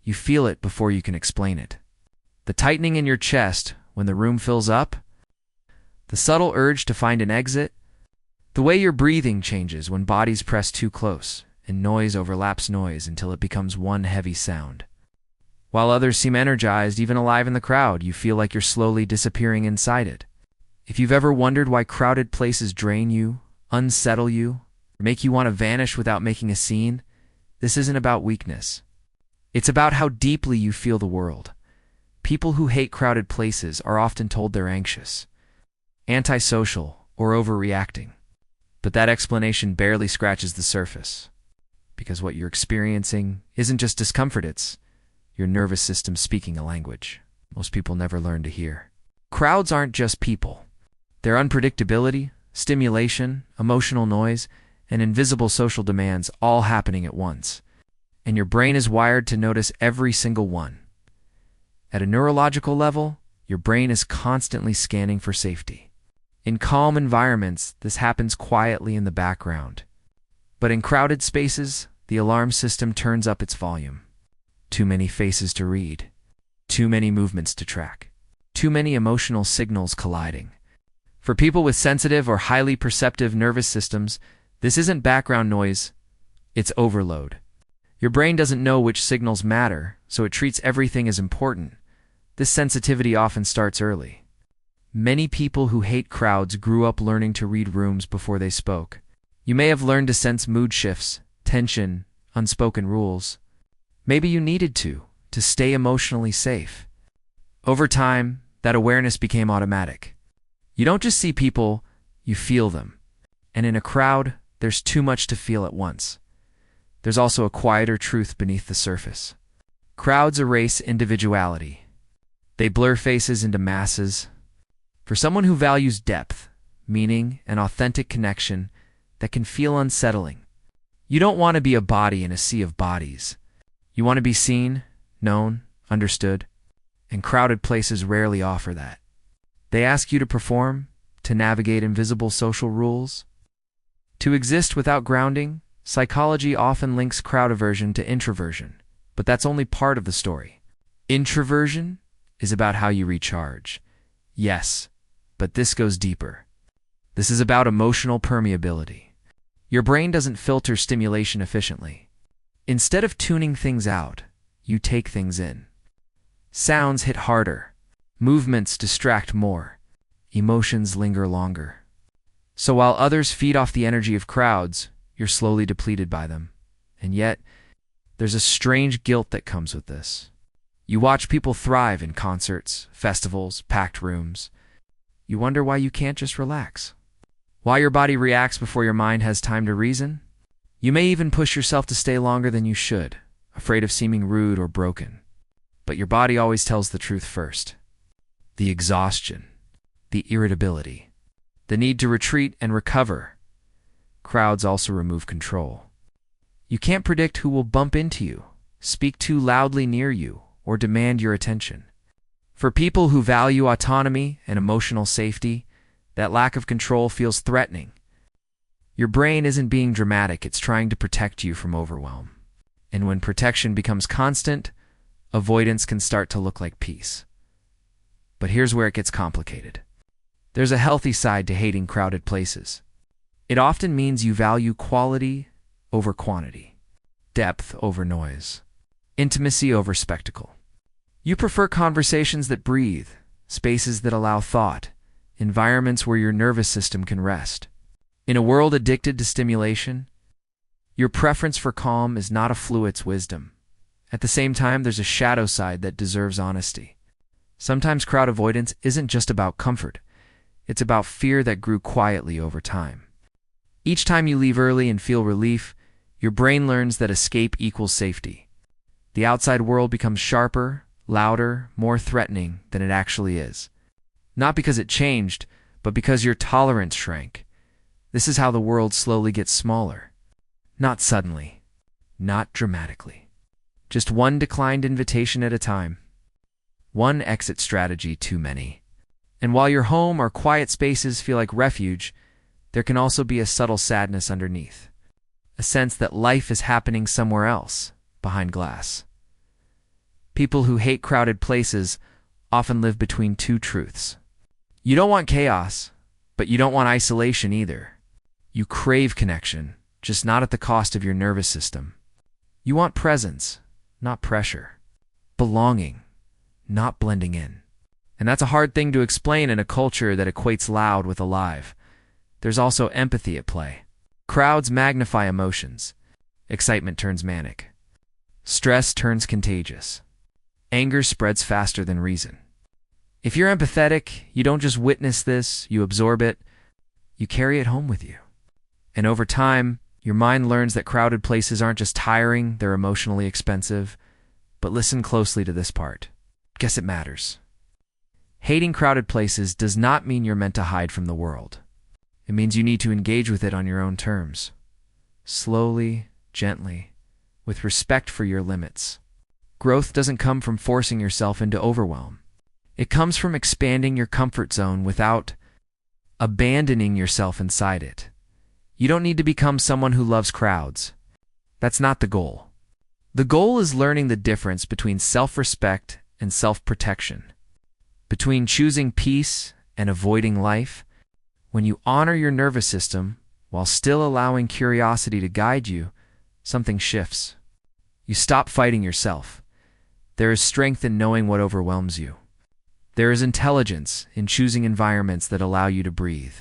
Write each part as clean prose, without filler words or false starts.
You feel it before you can explain it. The tightening in your chest when the room fills up, the subtle urge to find an exit, the way your breathing changes when bodies press too close and noise overlaps noise until it becomes one heavy sound. While others seem energized, even alive in the crowd, you feel like you're slowly disappearing inside it. If you've ever wondered why crowded places drain you, unsettle you, or make you want to vanish without making a scene, this isn't about weakness. It's about how deeply you feel the world. People who hate crowded places are often told they're anxious, antisocial, or overreacting. But that explanation barely scratches the surface. Because what you're experiencing isn't just discomfort, it's your nervous system speaking a language most people never learn to hear. Crowds aren't just people. They're unpredictability, stimulation, emotional noise, and invisible social demands all happening at once. And your brain is wired to notice every single one. At a neurological level, your brain is constantly scanning for safety. In calm environments, this happens quietly in the background. But in crowded spaces, the alarm system turns up its volume. Too many faces to read. Too many movements to track. Too many emotional signals colliding. For people with sensitive or highly perceptive nervous systems, this isn't background noise, it's overload. Your brain doesn't know which signals matter, so it treats everything as important. This sensitivity often starts early. Many people who hate crowds grew up learning to read rooms before they spoke. You may have learned to sense mood shifts, tension, unspoken rules. Maybe you needed to stay emotionally safe. Over time, that awareness became automatic. You don't just see people, you feel them. And in a crowd, there's too much to feel at once. There's also a quieter truth beneath the surface. Crowds erase individuality. They blur faces into masses. For someone who values depth, meaning, and authentic connection, that can feel unsettling. You don't want to be a body in a sea of bodies. You want to be seen, known, understood, and crowded places rarely offer that. They ask you to perform, to navigate invisible social rules. To exist without grounding, psychology often links crowd aversion to introversion, but that's only part of the story. Introversion is about how you recharge. Yes, but this goes deeper. This is about emotional permeability. Your brain doesn't filter stimulation efficiently. Instead of tuning things out, you take things in. Sounds hit harder. Movements distract more. Emotions linger longer. So while others feed off the energy of crowds, you're slowly depleted by them. And yet, there's a strange guilt that comes with this. You watch people thrive in concerts, festivals, packed rooms. You wonder why you can't just relax. Why your body reacts before your mind has time to reason. You may even push yourself to stay longer than you should, afraid of seeming rude or broken. But your body always tells the truth first. The exhaustion, the irritability, the need to retreat and recover. Crowds also remove control. You can't predict who will bump into you, speak too loudly near you, or demand your attention. For people who value autonomy and emotional safety, that lack of control feels threatening. Your brain isn't being dramatic, it's trying to protect you from overwhelm. And when protection becomes constant, avoidance can start to look like peace. But here's where it gets complicated. There's a healthy side to hating crowded places. It often means you value quality over quantity, depth over noise, intimacy over spectacle. You prefer conversations that breathe, spaces that allow thought, environments where your nervous system can rest. In a world addicted to stimulation, your preference for calm is not a flaw, it's wisdom. At the same time, there's a shadow side that deserves honesty. Sometimes crowd avoidance isn't just about comfort. It's about fear that grew quietly over time. Each time you leave early and feel relief, your brain learns that escape equals safety. The outside world becomes sharper, louder, more threatening than it actually is. Not because it changed, but because your tolerance shrank. This is how the world slowly gets smaller. Not suddenly, not dramatically. Just one declined invitation at a time. One exit strategy too many. And while your home or quiet spaces feel like refuge, there can also be a subtle sadness underneath. A sense that life is happening somewhere else, behind glass. People who hate crowded places often live between two truths. You don't want chaos, but you don't want isolation either. You crave connection, just not at the cost of your nervous system. You want presence, not pressure. Belonging, not blending in. And that's a hard thing to explain in a culture that equates loud with alive. There's also empathy at play. Crowds magnify emotions. Excitement turns manic. Stress turns contagious. Anger spreads faster than reason. If you're empathetic, you don't just witness this, you absorb it, you carry it home with you. And over time, your mind learns that crowded places aren't just tiring, they're emotionally expensive. But listen closely to this part. Guess it matters. Hating crowded places does not mean you're meant to hide from the world. It means you need to engage with it on your own terms. Slowly, gently, with respect for your limits. Growth doesn't come from forcing yourself into overwhelm. It comes from expanding your comfort zone without abandoning yourself inside it. You don't need to become someone who loves crowds. That's not the goal. The goal is learning the difference between self-respect and self-protection, between choosing peace and avoiding life. When you honor your nervous system while still allowing curiosity to guide you, something shifts. You stop fighting yourself. There is strength in knowing what overwhelms you. There is intelligence in choosing environments that allow you to breathe.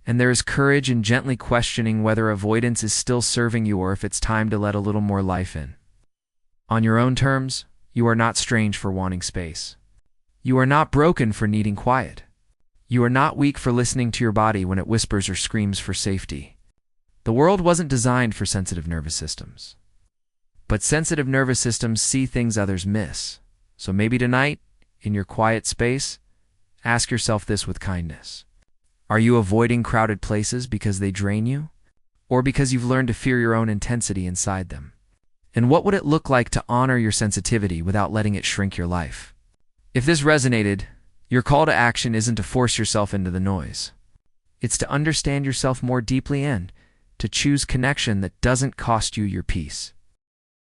And there is courage in gently questioning whether avoidance is still serving you or if it's time to let a little more life in. On your own terms, you are not strange for wanting space. You are not broken for needing quiet. You are not weak for listening to your body when it whispers or screams for safety. The world wasn't designed for sensitive nervous systems. But sensitive nervous systems see things others miss. So maybe tonight, in your quiet space, ask yourself this with kindness. Are you avoiding crowded places because they drain you? Or because you've learned to fear your own intensity inside them? And what would it look like to honor your sensitivity without letting it shrink your life? If this resonated, your call to action isn't to force yourself into the noise. It's to understand yourself more deeply and to choose connection that doesn't cost you your peace.